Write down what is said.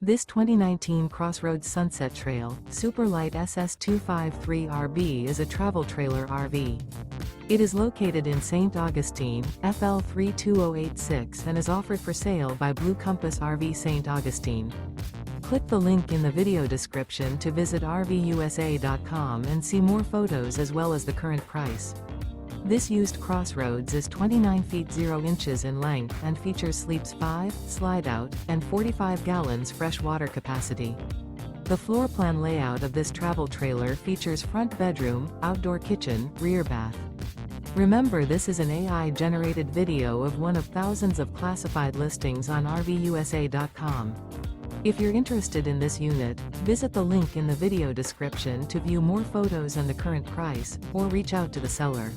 This 2019 Crossroads Sunset Trail Super Lite SS253RB is a travel trailer RV. It is located in St. Augustine, FL 32086 and is offered for sale by Blue Compass RV St. Augustine. Click the link in the video description to visit RVUSA.com and see more photos as well as the current price. This used Crossroads is 29 feet 0 inches in length and features sleeps 5, Slideout, and 45 gallons fresh water capacity. The floor plan layout of this travel trailer features front bedroom, outdoor kitchen, rear bath. Remember, this is an AI-generated video of one of thousands of classified listings on RVUSA.com. If you're interested in this unit, visit the link in the video description to view more photos and the current price, or reach out to the seller.